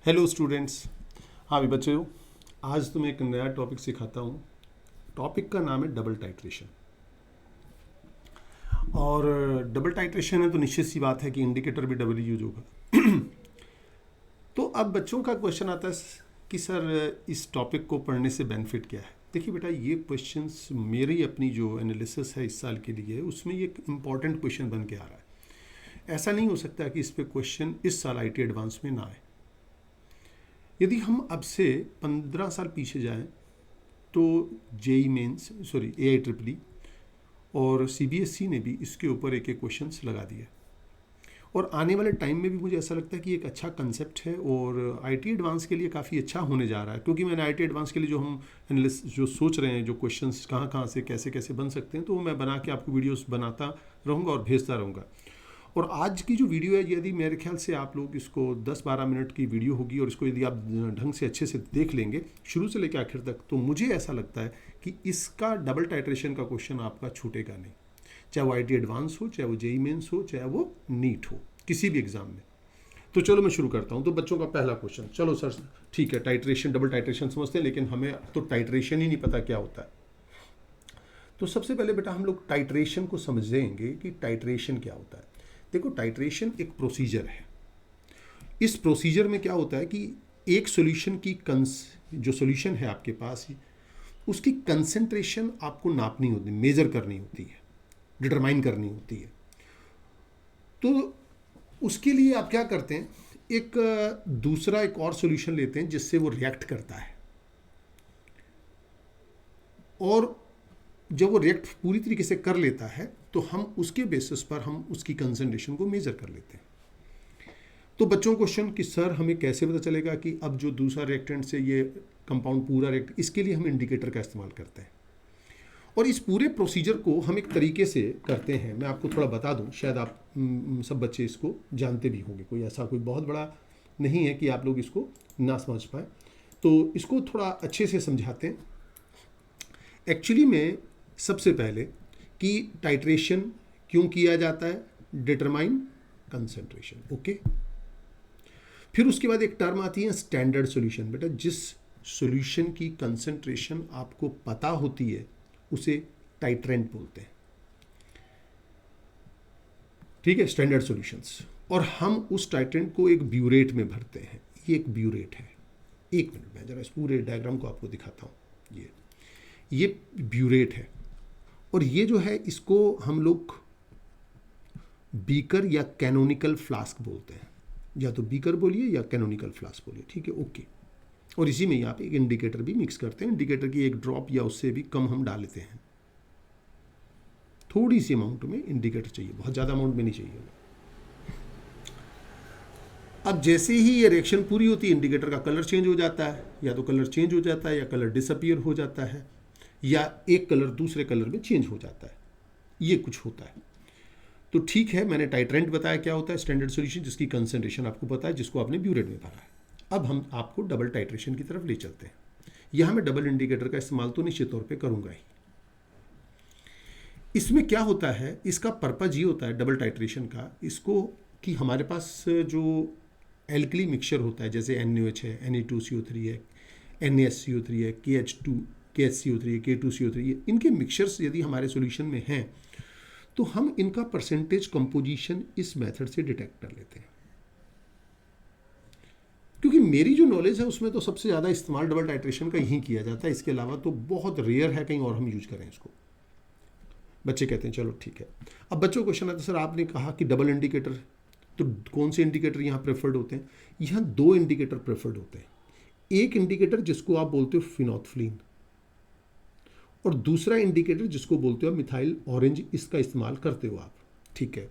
Hello students. हाँ भी बच्चों, आज तुम्हें एक नया टॉपिक सिखाता हूँ। टॉपिक का नाम है डबल टाइट्रेशन। और डबल टाइट्रेशन है तो निश्चित सी बात है कि इंडिकेटर भी डबल यूज होगा। तो अब बच्चों का क्वेश्चन आता है कि सर इस टॉपिक को पढ़ने से बेनिफिट क्या है। देखिए बेटा, ये क्वेश्चंस मेरी अपनी जो एनालिसिस है इस साल के लिए, उसमें ये एक इम्पॉर्टेंट क्वेश्चन बन के आ रहा है। ऐसा नहीं हो सकता कि इस पे क्वेश्चन इस साल आईटी एडवांस में ना आए। यदि हम अब से 15 साल पीछे जाएं तो JEE mains sorry AI triple E और सीबीएसई ने भी इसके ऊपर एक एक क्वेश्चंस लगा दिए। और आने वाले टाइम में भी मुझे ऐसा लगता है कि एक अच्छा कंसेप्ट है और आईटी एडवांस के लिए काफ़ी अच्छा होने जा रहा है। क्योंकि मैंने आईटी एडवांस के लिए जो हम एनालिस्ट जो सोच रहे हैं, जो क्वेश्चंस कहाँ कहाँ से कैसे कैसे बन सकते हैं, तो मैं बना के आपको वीडियोस बनाता रहूँगा और भेजता रहूँगा। और आज की जो वीडियो है, यदि मेरे ख्याल से आप लोग इसको 10-12 मिनट की वीडियो होगी और इसको यदि आप ढंग से अच्छे से देख लेंगे शुरू से लेकर आखिर तक, तो मुझे ऐसा लगता है कि इसका डबल टाइट्रेशन का क्वेश्चन आपका छूटेगा नहीं। चाहे वो आईटी एडवांस हो, चाहे वो जेई मेंस हो, चाहे वो नीट हो, किसी भी एग्जाम में। तो चलो मैं शुरू करता हूँ। तो बच्चों का पहला क्वेश्चन, चलो सर ठीक है, टाइट्रेशन डबल टाइट्रेशन समझते हैं, लेकिन हमें तो टाइट्रेशन ही नहीं पता क्या होता है। तो सबसे पहले बेटा हम लोग टाइट्रेशन को समझेंगे कि टाइट्रेशन क्या होता है। देखो, टाइट्रेशन एक प्रोसीजर है। इस प्रोसीजर में क्या होता है कि एक सॉल्यूशन की जो सॉल्यूशन है आपके पास, उसकी कंसंट्रेशन आपको नापनी होती है, मेजर करनी होती है, डिटरमाइन करनी होती है। तो उसके लिए आप क्या करते हैं, एक और सॉल्यूशन लेते हैं जिससे वो रिएक्ट करता है। और जब वो रिएक्ट पूरी तरीके से कर लेता है तो हम उसके बेसिस पर हम उसकी कंसंट्रेशन को मेजर कर लेते हैं। तो बच्चों को क्वेश्चन कि सर हमें कैसे पता चलेगा कि अब जो दूसरा रिएक्टेंट से ये कंपाउंड पूरा रिएक्ट, इसके लिए हम इंडिकेटर का इस्तेमाल करते हैं। और इस पूरे प्रोसीजर को हम एक तरीके से करते हैं, मैं आपको थोड़ा बता दूं, शायद आप सब बच्चे इसको जानते भी होंगे, कोई ऐसा कोई बहुत बड़ा नहीं है कि आप लोग इसको ना समझ पाए। तो इसको थोड़ा अच्छे से समझाते हैं। एक्चुअली में सबसे पहले कि टाइट्रेशन क्यों किया जाता है, डिटरमाइन कंसंट्रेशन, ओके। फिर उसके बाद एक टर्म आती है स्टैंडर्ड सॉल्यूशन। बेटा, जिस सॉल्यूशन की कंसंट्रेशन आपको पता होती है उसे टाइट्रेंट बोलते हैं, ठीक है, स्टैंडर्ड सॉल्यूशंस। और हम उस टाइट्रेंट को एक ब्यूरेट में भरते हैं। ये एक ब्यूरेट है। एक मिनट में जरा इस पूरे डायग्राम को आपको दिखाता हूँ। ये ब्यूरेट है और ये जो है इसको हम लोग बीकर या कैनोनिकल फ्लास्क बोलते हैं। या तो बीकर बोलिए या कैनोनिकल फ्लास्क बोलिए, ठीक है, ओके। और इसी में यहाँ पे एक इंडिकेटर भी मिक्स करते हैं। इंडिकेटर की एक ड्रॉप या उससे भी कम हम डालते हैं। थोड़ी सी अमाउंट में इंडिकेटर चाहिए, बहुत ज़्यादा अमाउंट में नहीं चाहिए। अब जैसे ही ये रिएक्शन पूरी होती है, इंडिकेटर का कलर चेंज हो जाता है, या तो कलर चेंज हो जाता है या कलर डिसअपियर हो जाता है, या एक कलर दूसरे कलर में चेंज हो जाता है। ये कुछ होता है। तो ठीक है, मैंने टाइट्रेंट बताया क्या होता है, स्टैंडर्ड सॉल्यूशन जिसकी कंसंट्रेशन आपको पता है, जिसको आपने ब्यूरेट में भरा है। अब हम आपको डबल टाइट्रेशन की तरफ ले चलते हैं। यहां मैं डबल इंडिकेटर का इस्तेमाल तो निश्चित तौर पे करूंगा ही। इसमें क्या होता है, इसका पर्पज ये होता है डबल टाइट्रेशन का, इसको कि हमारे पास जो एल्कली मिक्सचर होता है, जैसे NaOH है, Na2CO3 है, NaSCO3 है, KHCO3 है, K2CO3 है, इनके मिक्सचर्स यदि हमारे सॉल्यूशन में हैं तो हम इनका परसेंटेज कंपोजिशन इस मेथड से डिटेक्ट कर लेते हैं। क्योंकि मेरी जो नॉलेज है उसमें तो सबसे ज़्यादा इस्तेमाल डबल टाइट्रेशन का यही किया जाता है। इसके अलावा तो बहुत रेयर है कहीं और हम यूज करें इसको। बच्चे कहते हैं चलो ठीक है। अब बच्चों को क्वेश्चन आता है, सर आपने कहा कि डबल इंडिकेटर, तो कौन से इंडिकेटर यहाँ प्रेफर्ड होते हैं? यहाँ 2 इंडिकेटर प्रेफर्ड होते हैं। एक इंडिकेटर जिसको आप बोलते हो फिनोल्फिन, और दूसरा इंडिकेटर जिसको बोलते हो मिथाइल ऑरेंज। इसका इस्तेमाल करते हो आप, ठीक है।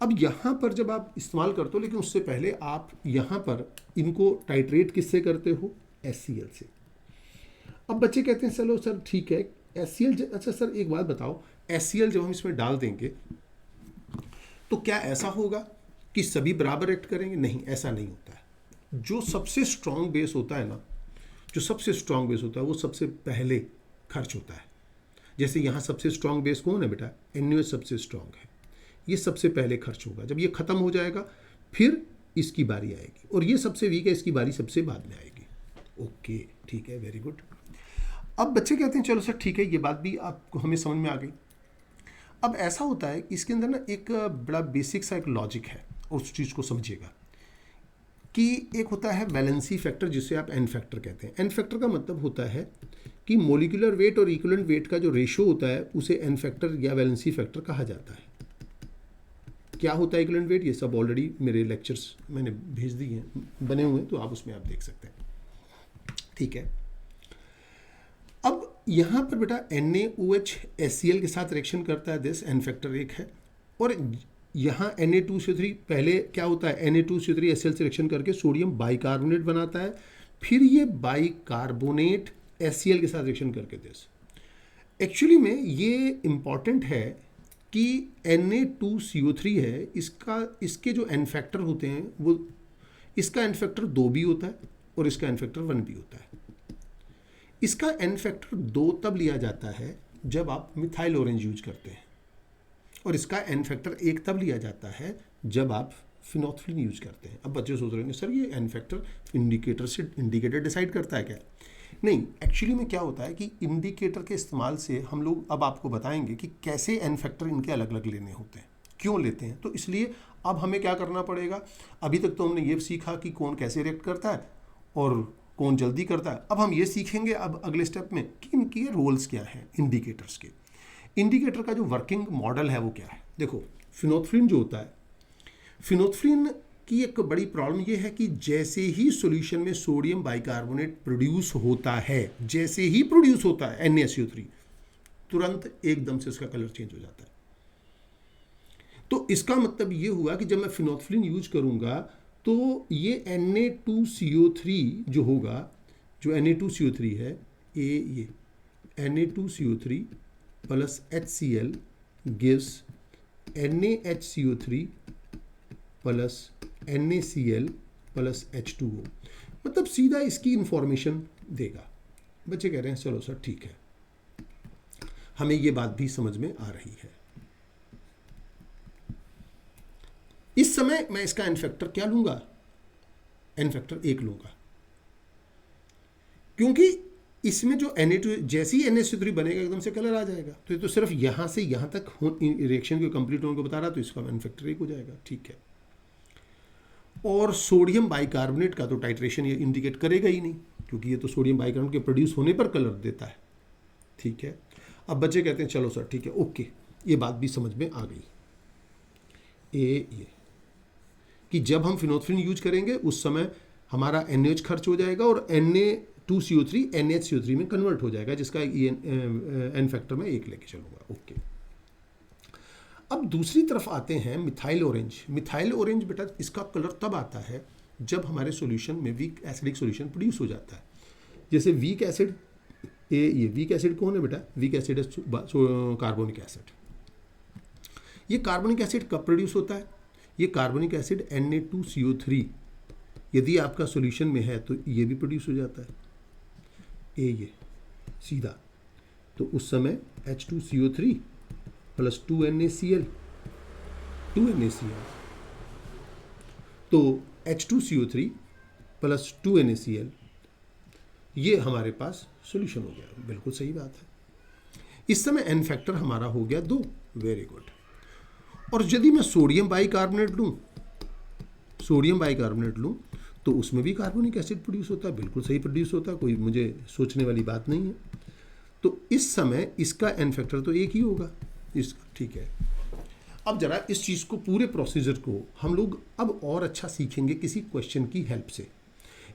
अब यहाँ पर जब आप इस्तेमाल करते हो, लेकिन उससे पहले आप यहाँ पर इनको टाइट्रेट किससे करते हो? HCl से। अब बच्चे कहते हैं चलो सर ठीक है, HCl, अच्छा सर एक बात बताओ, HCl जब हम इसमें डाल देंगे तो क्या ऐसा होगा कि सभी बराबर एक्ट करेंगे? नहीं, ऐसा नहीं होता है। जो सबसे स्ट्रांग बेस होता है ना, जो सबसे स्ट्रांग बेस होता है वो सबसे पहले खर्च होता है। जैसे यहाँ सबसे स्ट्रांग बेस कौन है बेटा? NaOH सबसे स्ट्रांग है, ये सबसे पहले खर्च होगा। जब ये खत्म हो जाएगा फिर इसकी बारी आएगी, और ये सबसे वीक है, इसकी बारी सबसे बाद में आएगी। ओके, ठीक है, वेरी गुड। अब बच्चे कहते हैं चलो सर ठीक है, ये बात भी आपको हमें समझ में आ गई। अब ऐसा होता है इसके अंदर ना एक बड़ा बेसिक सा एक लॉजिक है, उस चीज़ को समझिएगा कि एक होता है वैलेंसी फैक्टर, जिसे आप एन फैक्टर कहते हैं। एन फैक्टर का मतलब होता है कि मोलिकुलर वेट और इक्विवेलेंट वेट का जो रेशो होता है उसे एन फैक्टर या वैलेंसी फैक्टर कहा जाता है। क्या होता है इक्विवेलेंट वेट, ये सब ऑलरेडी मेरे लेक्चर्स मैंने भेज दिए हैं, बने हुए हैं, तो आप उसमें आप देख सकते हैं। ठीक है, अब यहाँ पर बेटा NaOH HCl के साथ रिएक्शन करता है, दिस एन फैक्टर 1 है। और यहाँ Na2CO3 पहले क्या होता है, Na2CO3 HCl से रिएक्शन करके सोडियम बाइकार्बोनेट बनाता है, फिर ये बाइकार्बोनेट HCl के साथ रिएक्शन करके दिस। एक्चुअली में ये इम्पॉर्टेंट है कि Na2CO3 है, इसके जो एन फैक्टर होते हैं वो, इसका एन फैक्टर 2 भी होता है और इसका एन फैक्टर 1 भी होता है। इसका एन फैक्टर 2 तब लिया जाता है जब आप मिथाइल ऑरेंज यूज करते हैं, और इसका एन फैक्टर 1 तब लिया जाता है जब आप फिनोल्फिन यूज करते हैं। अब बच्चे सोच रहे होंगे सर ये एन फैक्टर इंडिकेटर डिसाइड करता है क्या? नहीं, एक्चुअली में क्या होता है कि इंडिकेटर के इस्तेमाल से हम लोग अब आपको बताएंगे कि कैसे एन फैक्टर इनके अलग अलग लेने होते हैं, क्यों लेते हैं। तो इसलिए अब हमें क्या करना पड़ेगा, अभी तक तो हमने ये सीखा कि कौन कैसे रिएक्ट करता है और कौन जल्दी करता है। अब हम ये सीखेंगे अब अगले स्टेप में कि इनके रोल्स क्या हैं इंडिकेटर्स के। इंडिकेटर का जो वर्किंग मॉडल है वो क्या है। देखो, फिनोल्फिन जो होता है, फिनोल्फिन की एक बड़ी प्रॉब्लम ये है कि जैसे ही सॉल्यूशन में सोडियम बाइकार्बोनेट प्रोड्यूस होता है, जैसे ही प्रोड्यूस होता है NaCO3, तुरंत एकदम से उसका कलर चेंज हो जाता है। तो इसका मतलब ये हुआ कि जब मैं फिनोल्फिन यूज करूंगा तो ये Na2CO3 जो होगा, जो Na2CO3 है, ये Na2CO3 plus HCl gives NaHCO3 plus NaCl plus H2O, मतलब सीधा इसकी इंफॉर्मेशन देगा। बच्चे कह रहे हैं चलो सर ठीक है, हमें ये बात भी समझ में आ रही है। इस समय मैं इसका एन फैक्टर क्या लूंगा, एन फैक्टर 1 लूंगा, क्योंकि इसमें जो Na2 जैसे ही NaCO3 बनेगा एकदम से कलर आ जाएगा। तो ये तो सिर्फ यहां से यहां तक रिएक्शन को कंप्लीट होने को बता रहा, तो इसका एन फैक्टर 1 हो जाएगा। ठीक है, और सोडियम बाइकार्बोनेट का तो टाइट्रेशन ये इंडिकेट करेगा ही नहीं, क्योंकि ये तो सोडियम बाइकार्बोनेट के प्रोड्यूस होने पर कलर देता है। ठीक है, अब बच्चे कहते हैं चलो सर ठीक है, ओके, ये बात भी समझ में आ गई। ये कि जब हम फिनोल्फिन यूज करेंगे उस समय हमारा NaOH खर्च हो जाएगा और Na2CO3 NaHCO3 में कन्वर्ट हो जाएगा, जिसका एन फैक्टर में 1 लेके चलूंगा। ओके, अब दूसरी तरफ आते हैं मिथाइल ऑरेंज। मिथाइल ऑरेंज बेटा इसका कलर तब आता है जब हमारे सॉल्यूशन में वीक एसिडिक सॉल्यूशन प्रोड्यूस हो जाता है। जैसे वीक एसिड, ये वीक एसिड कौन है बेटा, वीक एसिड है कार्बोनिक एसिड। ये कार्बोनिक एसिड कब प्रोड्यूस होता है, ये कार्बोनिक एसिड Na2CO3 यदि आपका सॉल्यूशन में है तो ये भी प्रोड्यूस हो जाता है, ये सीधा। तो उस समय H2CO3 प्लस 2NaCl, तो H2CO3 प्लस 2NaCl, ये हमारे पास सॉल्यूशन हो गया। बिल्कुल सही बात है। इस समय एन फैक्टर हमारा हो गया 2। Very good. और यदि मैं सोडियम बाइकार्बोनेट लूँ तो उसमें भी कार्बोनिक एसिड प्रोड्यूस होता है। बिल्कुल सही प्रोड्यूस होता है, कोई मुझे सोचने वाली बात नहीं है। तो इस समय इसका एन फैक्टर तो 1 ही होगा इसका। ठीक है, अब जरा इस चीज़ को, पूरे प्रोसीजर को हम लोग अब और अच्छा सीखेंगे किसी क्वेश्चन की हेल्प से।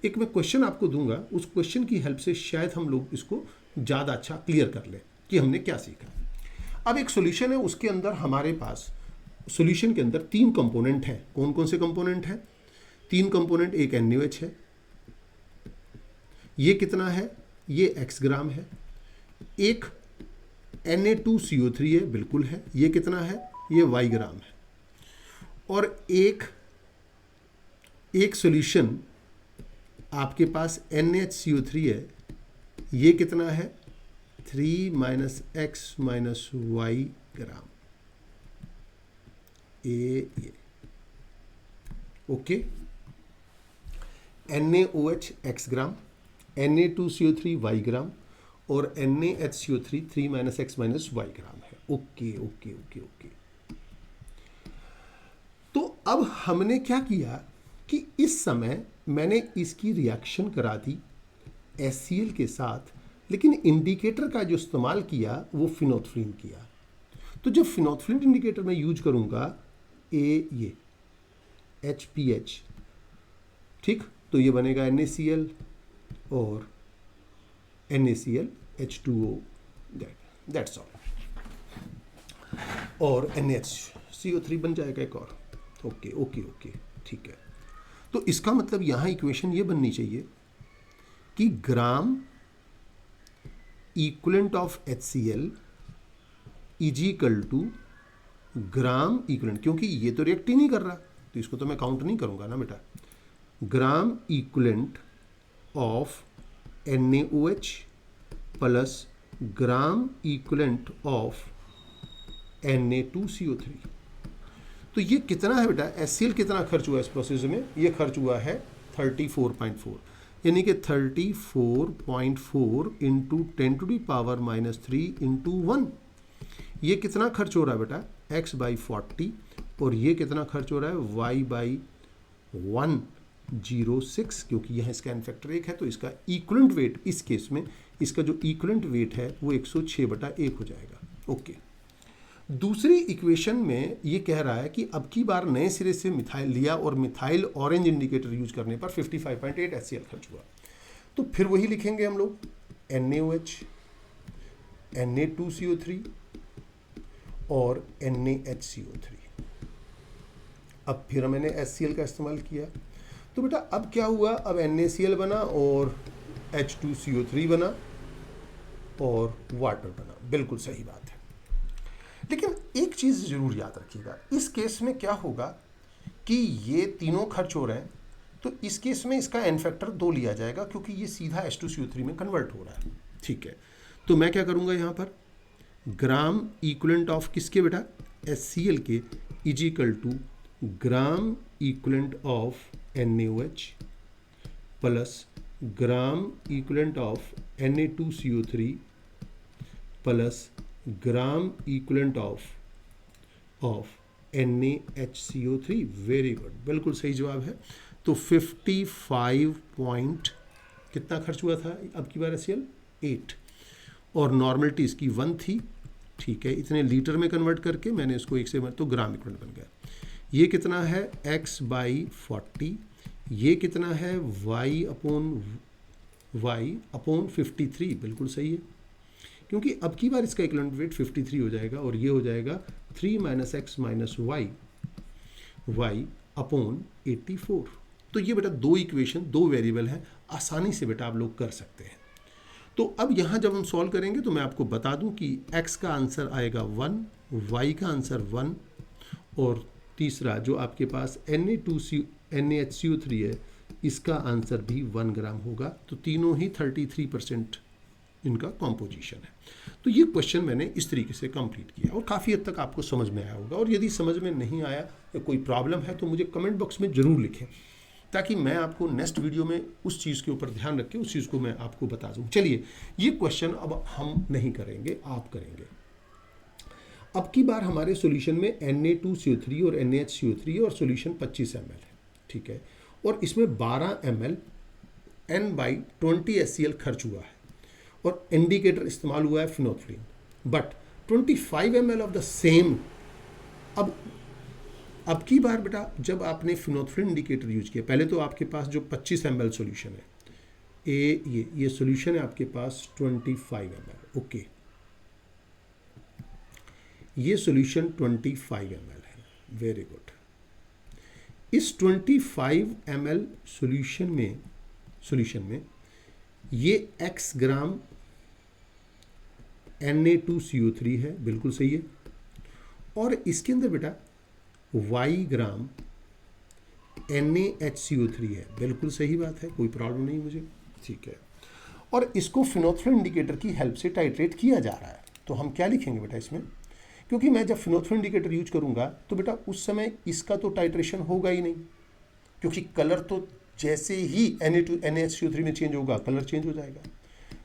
एक मैं क्वेश्चन आपको दूंगा, उस क्वेश्चन की हेल्प से शायद हम लोग इसको ज़्यादा अच्छा क्लियर कर लें कि हमने क्या सीखा। अब एक सॉल्यूशन है, उसके अंदर हमारे पास सॉल्यूशन के अंदर 3 कंपोनेंट हैं। कौन कौन से कंपोनेंट हैं? 3 कंपोनेंट। एक NaOH है, ये कितना है, ये x ग्राम है। एक Na2CO3 है, बिल्कुल है, ये कितना है, ये y ग्राम है। और एक सॉल्यूशन आपके पास NaHCO3 है, ये कितना है, 3 - x - y ग्राम। ये ओके, NaOH x ग्राम, Na2CO3 y ग्राम और NaHCO3 3 - x - y ग्राम है। Okay okay okay okay. तो अब हमने क्या किया कि इस समय मैंने इसकी रिएक्शन करा दी HCl के साथ, लेकिन इंडिकेटर का जो इस्तेमाल किया वो फिनोल्फिन किया। तो जब फिनोल्फिन इंडिकेटर मैं यूज करूंगा ये HPH, ठीक, तो ये बनेगा NaCl और NaCl H2O, दैट्स ऑल, और NaHCO3 बन जाएगा एक और। ओके ओके ओके, ठीक है। तो इसका मतलब यहाँ इक्वेशन ये बननी चाहिए कि gram equivalent of HCl is equal to gram equivalent, क्योंकि ये तो रिएक्ट ही नहीं कर रहा तो इसको तो मैं काउंट नहीं करूंगा ना बेटा, ग्राम equivalent of NaOH plus gram equivalent of Na2CO3। तो ये कितना है बेटा, HCl कितना खर्च हुआ इस प्रोसेस में, ये खर्च हुआ है 34.4, यानी कि 34.4 इंटू 10⁻³ इंटू 1। ये कितना खर्च हो रहा है बेटा, x/40, और ये कितना खर्च हो रहा है y/106, क्योंकि यह इसका n फैक्टर 1 है तो इसका इक्विवेलेंट वेट, इस केस में इसका जो इक्विवेलेंट वेट है वो 106/1 हो जाएगा। ओके। दूसरी इक्वेशन में ये कह रहा है कि अब की बार नए सिरे से मिथाइल लिया और मिथाइल ऑरेंज इंडिकेटर यूज करने पर 55.8 HCl खर्च हुआ। तो फिर वही लिखेंगे हम लोग, NaOH, Na2CO3 और NaHCO3। अब फिर मैंने HCl का इस्तेमाल किया, तो बेटा अब क्या हुआ, अब NaCl बना और H2CO3 बना और वाटर बना। बिल्कुल सही बात है, लेकिन एक चीज़ ज़रूर याद रखिएगा, इस केस में क्या होगा कि ये तीनों खर्च हो रहे हैं, तो इस केस में इसका n फैक्टर 2 लिया जाएगा क्योंकि ये सीधा H2CO3 में कन्वर्ट हो रहा है। ठीक है, तो मैं क्या करूँगा यहाँ पर, ग्राम इक्विवेलेंट ऑफ किसके बेटा, HCl के is equal to gram equivalent of NaOH plus gram equivalent of Na2CO3 plus gram equivalent of NaHCO3। Very good, बिल्कुल सही जवाब है। तो 55 पॉइंट कितना खर्च हुआ था अब की बार HCl 8, और नॉर्मलिटी इसकी 1 थी। ठीक है, इतने लीटर में कन्वर्ट करके मैंने इसको 1 से तो ग्राम इक्विवेलेंट बन गया। ये कितना है x/40, ये कितना है y/53। बिल्कुल सही है, क्योंकि अब की बार इसका इक्विवेलेंट वेट 53 हो जाएगा और ये हो जाएगा 3 - x - y/84। तो ये बेटा दो इक्वेशन, दो वेरिएबल हैं, आसानी से बेटा आप लोग कर सकते हैं। तो अब यहाँ जब हम सॉल्व करेंगे तो मैं आपको बता दूं कि x का आंसर आएगा 1, y का आंसर 1, और तीसरा जो आपके पास NaHCO3 है इसका आंसर भी 1 ग्राम होगा। तो तीनों ही 33% इनका कॉम्पोजिशन है। तो ये क्वेश्चन मैंने इस तरीके से कंप्लीट किया और काफ़ी हद तक आपको समझ में आया होगा। और यदि समझ में नहीं आया या कोई प्रॉब्लम है तो मुझे कमेंट बॉक्स में ज़रूर लिखें, ताकि मैं आपको नेक्स्ट वीडियो में उस चीज़ के ऊपर ध्यान रख के उस चीज़ को मैं आपको बता दूँ। चलिए, ये क्वेश्चन अब हम नहीं करेंगे, आप करेंगे। अब की बार हमारे सॉल्यूशन में Na2CO3 और NaHCO3 और सॉल्यूशन 25 ml है। ठीक है, और इसमें 12 ml N/20 HCl खर्च हुआ है और इंडिकेटर इस्तेमाल हुआ है phenolphthalein, but 25 ml of the same. अब की बार बेटा जब आपने फिनोल्फिन इंडिकेटर यूज किया, पहले तो आपके पास जो 25 ml सॉल्यूशन है, ये सॉल्यूशन है आपके पास 25 ml। ओके, ये सॉल्यूशन 25 ml है। Very good. इस 25 ml सॉल्यूशन में ये x ग्राम Na2CO3 है, बिल्कुल सही है, और इसके अंदर बेटा y ग्राम NaHCO3 है, बिल्कुल सही बात है, कोई प्रॉब्लम नहीं मुझे। ठीक है, और इसको फिनोल्फिन इंडिकेटर की हेल्प से टाइट्रेट किया जा रहा है। तो हम क्या लिखेंगे बेटा इसमें, क्योंकि मैं जब फिनोल्फिन इंडिकेटर यूज करूंगा तो बेटा उस समय इसका तो टाइट्रेशन होगा ही नहीं, क्योंकि कलर तो जैसे ही NaHCO3 में चेंज होगा कलर चेंज हो जाएगा।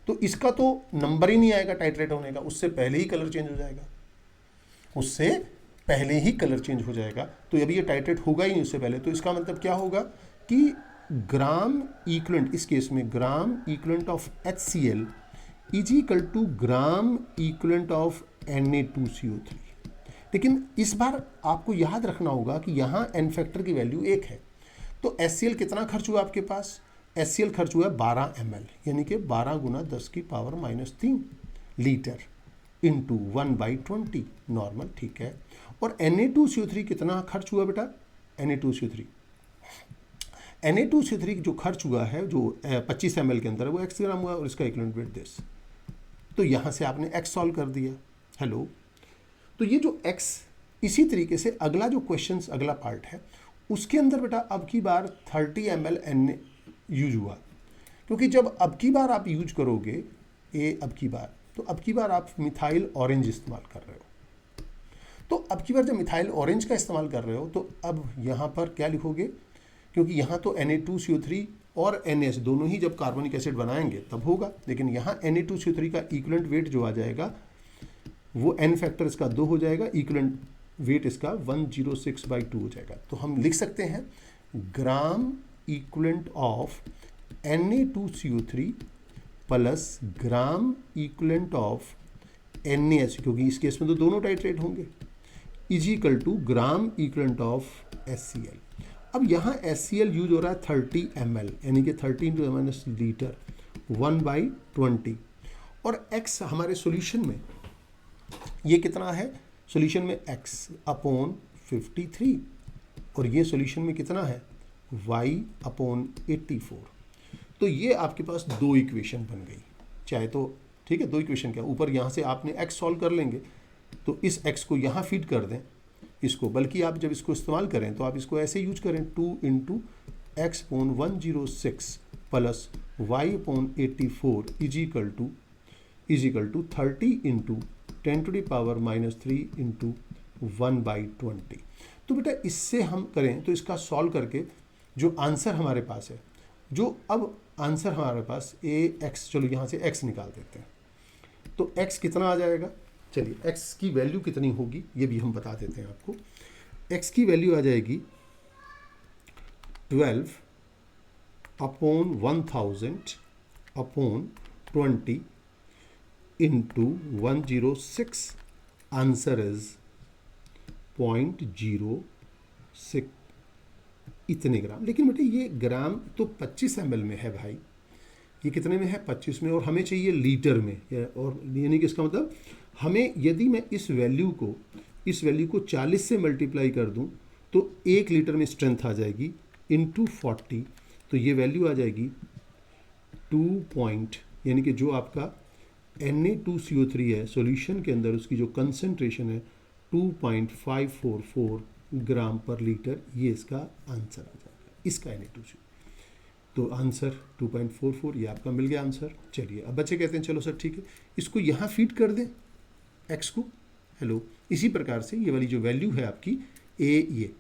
तो इसका तो नंबर ही नहीं आएगा टाइट्रेट होने का, उससे पहले ही कलर चेंज हो जाएगा, उससे पहले ही कलर चेंज हो जाएगा। तो अभी ये टाइट्रेट होगा ही नहीं उससे पहले। तो इसका मतलब क्या होगा कि ग्राम इक्वलेंट, इस केस में gram equivalent of HCl is equal to gram equivalent of Na2CO3। लेकिन इस बार आपको याद रखना होगा कि यहाँ एन फैक्टर की वैल्यू 1 है। तो HCl कितना खर्च हुआ आपके पास? HCl खर्च हुआ 12 ml, यानी कि 12 गुना 10 की पावर -3 लीटर इंटू 1/20 नॉर्मल, ठीक है। और Na2CO3 कितना खर्च हुआ बेटा? Na2CO3 जो खर्च हुआ है, जो 25 ml के अंदर है, वो x ग्राम हुआ और इसका इक्विवेलेंट वेट दिस। तो यहाँ से आपने x सॉल्व कर दिया। हेलो, तो ये जो x, इसी तरीके से अगला जो क्वेश्चन, अगला पार्ट है, उसके अंदर बेटा अब की बार 30 ml Na यूज हुआ, क्योंकि जब अब की बार आप यूज करोगे अब की बार, तो अब की बार आप मिथाइल ऑरेंज इस्तेमाल कर रहे हो। तो अब की बार जब मिथाइल ऑरेंज का इस्तेमाल कर रहे हो तो अब यहाँ पर क्या लिखोगे? क्योंकि यहाँ तो Na2CO3 और NaH दोनों ही जब कार्बोनिक एसिड बनाएंगे तब होगा, लेकिन यहाँ Na2CO3 का इक्विवेलेंट वेट जो आ जाएगा वो एन फैक्टर इसका 2 हो जाएगा, इक्विवेलेंट वेट इसका 106/2 हो जाएगा। तो हम लिख सकते हैं gram equivalent of Na2CO3 plus gram equivalent of NaH, क्योंकि इस केस में तो दोनों टाइट्रेट होंगे, is equal to gram equivalent of HCl। अब यहाँ HCl यूज हो रहा है 30 ml, यानी कि 30 × लीटर 1/20, और x हमारे सॉल्यूशन में ये कितना है? सॉल्यूशन में x/53, और ये सॉल्यूशन में कितना है? y/84। तो ये आपके पास दो इक्वेशन बन गई, चाहे तो ठीक है, दो इक्वेशन क्या, ऊपर यहाँ से आपने x सॉल्व कर लेंगे तो इस x को यहाँ फीड कर दें इसको, बल्कि आप जब इसको इस्तेमाल करें तो आप इसको ऐसे यूज करें 2 × x/106 plus y/84 is equal to 30 × 10⁻³ into 1/20। तो बेटा इससे हम करें तो इसका सॉल्व करके जो आंसर हमारे पास है, जो अब आंसर हमारे पास x, चलो यहाँ से x निकाल देते हैं। तो x कितना आ जाएगा? चलिए x की वैल्यू कितनी होगी ये भी हम बता देते हैं आपको। x की वैल्यू आ जाएगी 12/1000/20 इंटू 106, आंसर इज 0.06 इतने ग्राम। लेकिन बेटे ये ग्राम तो 25 ml में है भाई, ये कितने में है? 25 में, और हमें चाहिए लीटर में, और यानी कि इसका मतलब हमें, यदि मैं इस वैल्यू को 40 से मल्टीप्लाई कर दूं तो 1 लीटर में स्ट्रेंथ आ जाएगी इंटू 40, तो ये वैल्यू आ जाएगी 2 यानी कि जो आपका Na2CO3 है सॉल्यूशन के अंदर, उसकी जो कंसंट्रेशन है 2.544 ग्राम पर लीटर, ये इसका आंसर आ जाएगा, इसका Na2CO3। तो आंसर 2.44, ये आपका मिल गया आंसर। चलिए अब बच्चे कहते हैं चलो सर ठीक है, इसको यहाँ फीड कर दें x को। हेलो, इसी प्रकार से ये वाली जो वैल्यू है आपकी ये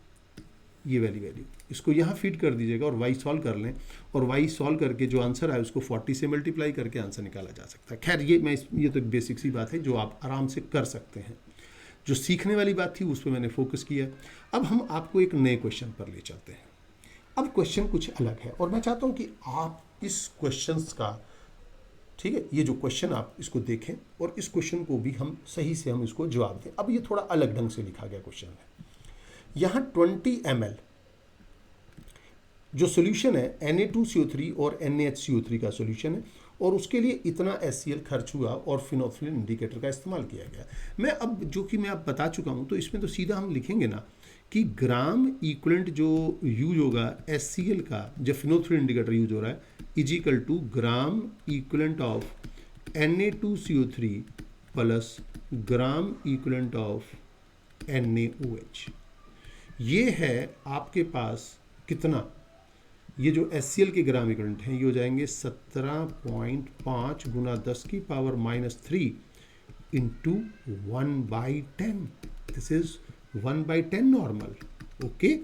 वाली वैल्यू, इसको यहाँ फीड कर दीजिएगा और y सॉल्व कर लें, और y सॉल्व करके जो आंसर आए उसको 40 से मल्टीप्लाई करके आंसर निकाला जा सकता है। खैर ये तो बेसिक सी बात है जो आप आराम से कर सकते हैं। जो सीखने वाली बात थी उस पर मैंने फोकस किया। अब हम आपको एक नए क्वेश्चन पर ले चलते हैं। अब क्वेश्चन कुछ अलग है और मैं चाहता हूँ कि आप इस क्वेश्चन का, ठीक है, ये जो क्वेश्चन आप इसको देखें और इस क्वेश्चन को भी हम सही से हम इसको जवाब दें। अब ये थोड़ा अलग ढंग से लिखा गया क्वेश्चन है। यहाँ 20 ml जो सोल्यूशन है Na2CO3 और NaHCO3 का सोल्यूशन है, और उसके लिए इतना HCl खर्च हुआ और फिनोल्फिन इंडिकेटर का इस्तेमाल किया गया। मैं अब जो कि मैं अब बता चुका हूँ, तो इसमें तो सीधा हम लिखेंगे ना कि ग्राम इक्वलेंट जो यूज होगा HCl का, जब फिनोल्फिन इंडिकेटर यूज हो रहा है, is equal to gram equivalent of Na2CO3 plus gram equivalent of NaOH। ये है आपके पास कितना, ये जो HCl के ग्राम इक्वलेंट हैं ये हो जाएंगे 17.5 गुना 10 की power -3 into 1/10। This is 1/10 normal, okay.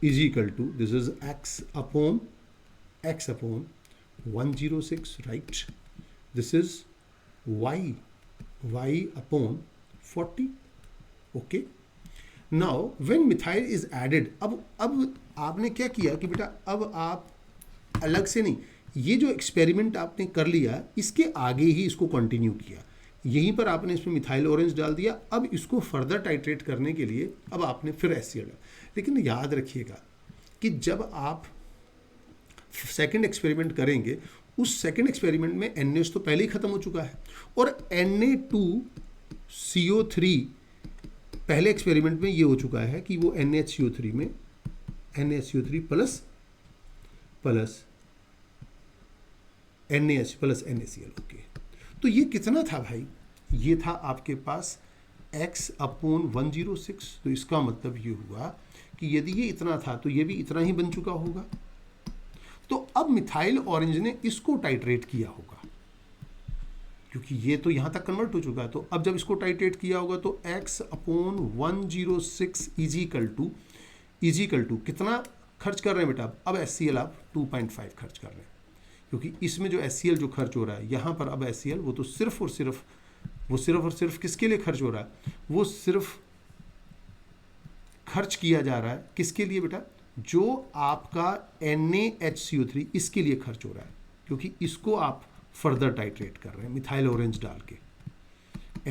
Is equal to this is x upon 106, right. This is y upon 40. Okay. Now when methyl is added, अब आपने क्या किया कि बेटा अब आप अलग से नहीं, ये जो एक्सपेरिमेंट आपने कर लिया इसके आगे ही इसको कंटिन्यू किया. यहीं पर आपने इसमें मिथाइल ऑरेंज डाल दिया. अब इसको फर्दर टाइट्रेट करने के लिए अब आपने फिर HCl डाला. लेकिन याद रखिएगा कि जब आप सेकंड एक्सपेरिमेंट करेंगे, उस सेकंड एक्सपेरिमेंट में NH तो पहले ही खत्म हो चुका है और Na2CO3 पहले एक्सपेरिमेंट में ये हो चुका है कि वो NHCO3 में NHCO3 plus NaH plus NaCl. Okay. तो ये कितना था भाई? ये था आपके पास x अपॉन 106. तो इसका मतलब ये हुआ कि यदि ये इतना था तो ये भी इतना ही बन चुका होगा. तो अब मिथाइल ऑरेंज ने इसको टाइट्रेट किया होगा क्योंकि ये तो यहाँ तक कन्वर्ट हो चुका है. तो अब जब इसको टाइट्रेट किया होगा तो x upon 106 is equal to कितना खर्च कर रहे हैं बेटा? अब HCl आप 2.5 खर्च कर रहे हैं क्योंकि इसमें जो HCl जो खर्च हो रहा है यहाँ पर, अब HCl वो तो सिर्फ और सिर्फ किसके लिए खर्च हो रहा है? वो सिर्फ खर्च किया जा रहा है किसके लिए बेटा? जो आपका NaHCO3 इसके लिए खर्च हो रहा है क्योंकि इसको आप फर्दर टाइट्रेट कर रहे हैं मिथाइल ऑरेंज डाल के,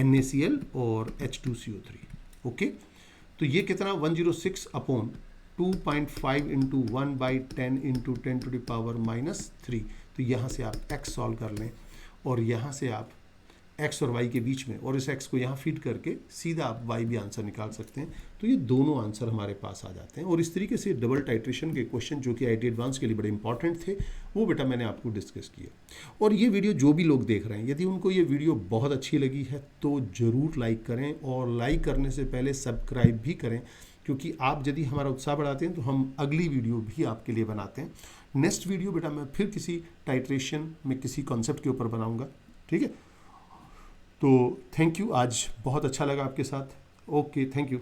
NaCl और H2CO3. ओके. तो ये कितना 106 upon 2.5 into 1/10 into 10 to the power -3. तो यहाँ से आप x सॉल्व कर लें और यहाँ से आप x और y के बीच में और इस x को यहाँ फीड करके सीधा आप y भी आंसर निकाल सकते हैं. तो ये दोनों आंसर हमारे पास आ जाते हैं. और इस तरीके से डबल टाइट्रेशन के क्वेश्चन जो कि IIT एडवांस के लिए बड़े इंपॉर्टेंट थे वो बेटा मैंने आपको डिस्कस किया. और ये वीडियो जो भी लोग देख रहे हैं, यदि उनको ये वीडियो बहुत अच्छी लगी है तो ज़रूर लाइक करें और लाइक करने से पहले सब्सक्राइब भी करें क्योंकि आप यदि हमारा उत्साह बढ़ाते हैं तो हम अगली वीडियो भी आपके लिए बनाते हैं. नेक्स्ट वीडियो बेटा मैं फिर किसी टाइट्रेशन में किसी कॉन्सेप्ट के ऊपर बनाऊंगा. ठीक है. तो थैंक यू. आज बहुत अच्छा लगा आपके साथ. Okay, thank you.